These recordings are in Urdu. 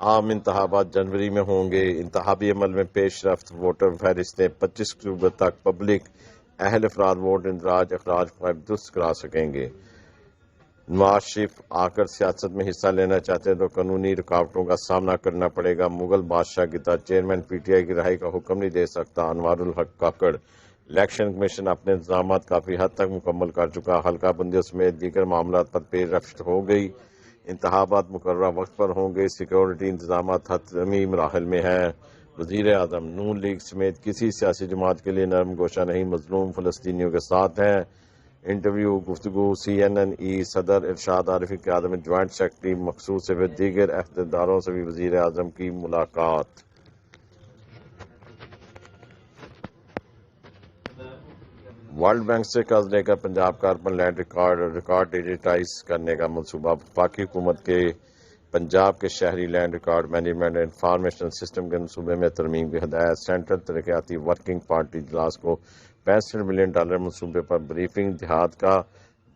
عام انتخابات جنوری میں ہوں گے۔ انتخابی عمل میں پیش رفت، ووٹر فہرستیں 25 اکتوبر تک پبلک، اہل افراد ووٹ اندراج اخراج کو درست کرا سکیں گے۔ نواز شریف آ کر سیاست میں حصہ لینا چاہتے ہیں تو قانونی رکاوٹوں کا سامنا کرنا پڑے گا۔ مغل بادشاہ کی طرح چیئرمین پی ٹی آئی کی رہائی کا حکم نہیں دے سکتا۔ انوار الحق کاکڑ۔ الیکشن کمیشن اپنے انتظامات کافی حد تک مکمل کر چکا، حلقہ بندیوں سمیت دیگر معاملات پر پیش رفت ہو گئی۔ انتخابات مقررہ وقت پر ہوں گے۔ سیکورٹی انتظامات حتمی مراحل میں ہیں۔ وزیر اعظم نون لیگ سمیت کسی سیاسی جماعت کے لیے نرم گوشہ نہیں، مظلوم فلسطینیوں کے ساتھ ہیں۔ انٹرویو گفتگو سی این این ای صدر ارشاد عارفی کی قیادت میں جوائنٹ سیکرٹری مخصوص سے دیگر عہدیداروں سے بھی وزیر اعظم کی ملاقات۔ ورلڈ بینک سے قرض لے کر پنجاب کا اربن لینڈ ریکارڈ ڈیجیٹائز کرنے کا منصوبہ۔ وفاقی حکومت کے پنجاب کے شہری land record management information system کے منصوبے میں ترمیم کی ہدایت۔ سینٹرل ترقیاتی ورکنگ پارٹی اجلاس کو $65 بلین منصوبے پر بریفنگ۔ دیہات کا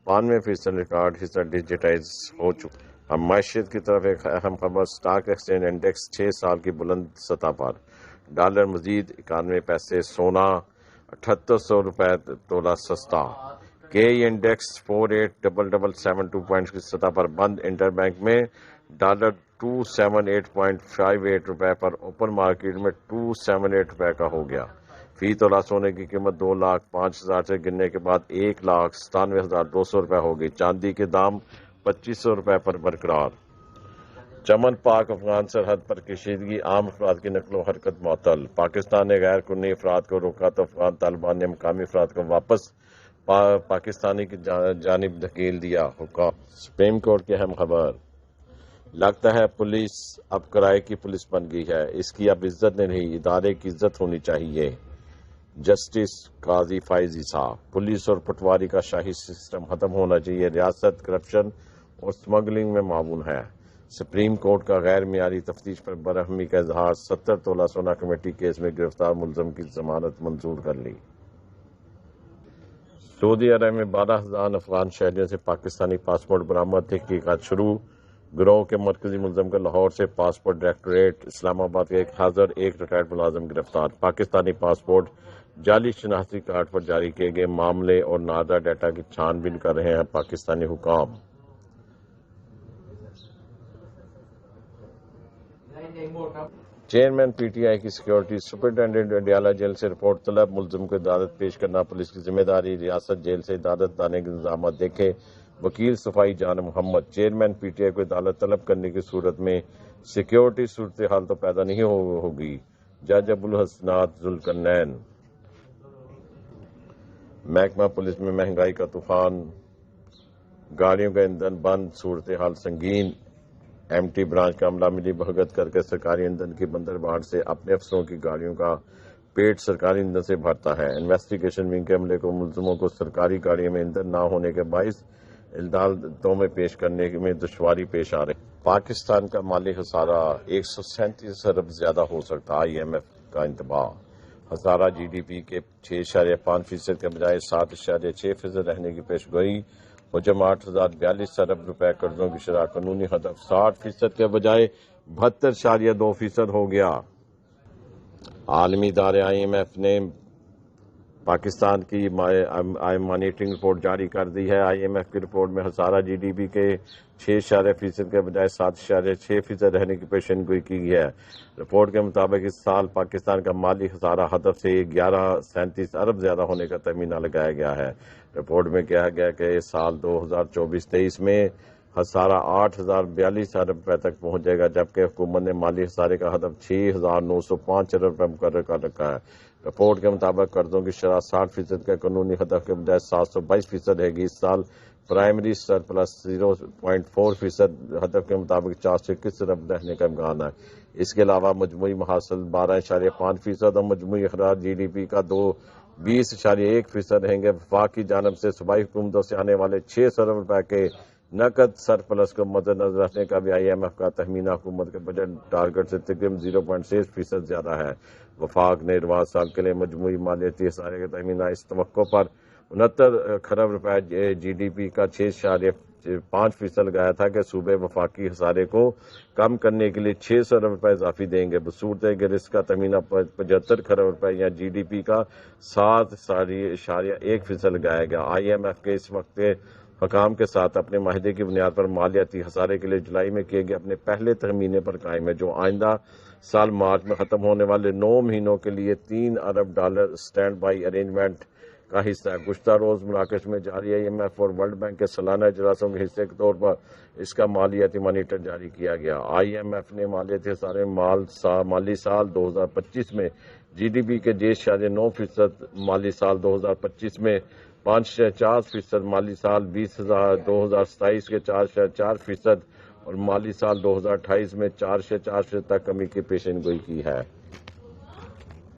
92% ریکارڈ حصہ ڈیجیٹائز ہو چکا۔ اب معیشت کی طرف ایک اہم خبر۔ اسٹاک ایکسچینج انڈیکس 6 سال کی بلند سطح پر، ڈالر مزید 91 پیسے، سونا $7800 تولہ سستا۔ کے انڈیکس 48,772 پوائنٹس کی سطح پر بند۔ انٹر بینک میں ڈالر $278.58 پر، اوپن مارکیٹ میں $278 کا ہو گیا۔ فی تولہ سونے کی قیمت 2,05,000 سے گرنے کے بعد 1,97,200 ہو گئی۔ چاندی کے دام $2,500 پر برقرار۔ چمن پاک افغان سرحد پر کشیدگی، عام افراد کی نقل و حرکت معطل۔ پاکستان نے غیر قانونی افراد کو روکا تو افغان طالبان نے مقامی افراد کو واپس پاکستانی کی جانب دھکیل دیا۔ حکام سپریم کورٹ کی اہم خبر۔ لگتا ہے پولیس اب کرائے کی پولیس بن گئی ہے، اس کی اب عزت نہیں، ادارے کی عزت ہونی چاہیے۔ جسٹس قاضی فائز عیسیٰ۔ پولیس اور پٹواری کا شاہی سسٹم ختم ہونا چاہیے، ریاست کرپشن اور سمگلنگ میں معاون ہے۔ سپریم کورٹ کا غیر معیاری تفتیش پر برہمی کا اظہار۔ 70 تولہ سونا کمیٹی کیس میں گرفتار ملزم کی ضمانت منظور کر لی۔ سعودی عرب میں 12,000 افغان شہریوں سے پاکستانی پاسپورٹ برآمد، تحقیقات شروع۔ گروہ کے مرکزی ملزم کا لاہور سے پاسپورٹ ڈائریکٹوریٹ، اسلام آباد کے 1,001 ریٹائرڈ ملازم گرفتار۔ پاکستانی پاسپورٹ جعلی شناختی کارڈ پر جاری کیے گئے معاملے اور نادرا ڈیٹا کی چھان بین کر رہے ہیں پاکستانی حکام۔ چیئرمین پی ٹی آئی کی سیکورٹی سپرنٹینڈنٹ اڈیالہ جیل سے رپورٹ طلب، ملزم کو عدالت پیش کرنا پولیس کی ذمہ داری، ریاست جیل سے عدالت لانے کے انتظامات دیکھے۔ وکیل صفائی جان محمد۔ چیئرمین پی ٹی آئی کو عدالت طلب کرنے کی صورت میں سیکورٹی صورتحال تو پیدا نہیں ہوگی، جج ابوالحسنات ذوالقرنین۔ محکمہ پولیس میں مہنگائی کا طوفان، گاڑیوں کا ایندھن بند، صورتحال سنگین۔ ایم ٹی برانچ کا عملہ ملی بھگت کر کے سرکاری ایندھن کی بندرباڑ سے اپنے افسروں کی گاڑیوں کا پیٹ سرکاری ایندھن سے بھرتا ہے۔ انویسٹیگیشن ونگ کے عملے کو ملزموں کو سرکاری گاڑیوں میں ایندھن نہ ہونے کے باعث عدالتوں میں پیش کرنے میں دشواری پیش آ رہی۔ پاکستان کا مالی خسارہ 137 ارب زیادہ ہو سکتا، آئی ایم ایف کا انتباہ۔ خسارہ جی ڈی پی کے 6.5% کے بجائے 7.6% رہنے کی پیشگوئی۔ حجم 8,042 ارب روپے، قرضوں کی شرح قانونی ہدف 60% کے بجائے 72.2% ہو گیا۔ عالمی ادارے آئی ایم ایف نے پاکستان کی مانیٹرنگ رپورٹ جاری کر دی ہے۔ آئی ایم ایف کی رپورٹ میں خسارہ جی ڈی پی کے 6% کے بجائے 7.6% رہنے کی پیشین گوئی کی گئی ہے۔ رپورٹ کے مطابق اس سال پاکستان کا مالی خسارہ ہدف سے 1137 ارب زیادہ ہونے کا تخمینہ لگایا گیا ہے۔ رپورٹ میں کہا گیا کہ اس سال 2024-23 میں خسارہ 8,042 ارب روپے تک پہنچ جائے گا، جبکہ حکومت نے مالی خسارے کا ہدف 6,905 ارب روپے مقرر کر رکھا ہے۔ رپورٹ کے مطابق قرضوں کی شرح 60% کے قانونی ہدف کے بجائے 722% رہے گی۔ اس سال پرائمری سرپلس 0.4% ہدف کے مطابق 421 ارب رہنے کا امکان ہے۔ اس کے علاوہ مجموعی محاصل 12.5% اور مجموعی اخراج جی ڈی پی کا 20.1% رہیں گے۔ وفاق کی جانب سے صوبائی حکومتوں سے آنے والے 600 ارب روپے کے نقد سرپلس کو مد نظر رکھنے کا بھی آئی ایم ایف کا تخمینہ حکومت کے بجٹ ٹارگٹ سے تقریباً 0.6% زیادہ ہے۔ وفاق نے رواں سال کے لیے مجموعی مالیاتی خسارے کا تخمینہ اس توقع پر 69 کھرب روپے جی ڈی پی کا 5% لگایا تھا کہ صوبے وفاقی خسارے کو کم کرنے کے لیے 600 ارب روپے اضافی دیں گے، بصورت کہ رزق کا تخمینہ 75 کروڑ روپے یا جی ڈی پی کا 7.1% لگایا گیا۔ آئی ایم ایف کے اس وقت کے حکام کے ساتھ اپنے معاہدے کی بنیاد پر مالیاتی خسارے کے لیے جولائی میں کیے گئے اپنے پہلے تخمینے پر قائم ہے، جو آئندہ سال مارچ میں ختم ہونے والے 9 مہینوں کے لیے $3 ارب اسٹینڈ بائی ارینجمنٹ کا حصہ ہے۔ گزشتہ روز مراکش میں جاری آئی ایم ایف اور ورلڈ بینک کے سالانہ اجلاسوں کے حصے کے طور پر اس کا مالیاتی مانیٹر جاری کیا گیا۔ آئی ایم ایف نے مالیاتی خسارے مالی سال 2025 میں جی ڈی پی کے 6.9%، مالی سال 2025 میں 5.4%، مالی سال 2027 کے 4.4% اور مالی سال 2028 میں 4.4% تک کمی کی پیشن گوئی کی ہے۔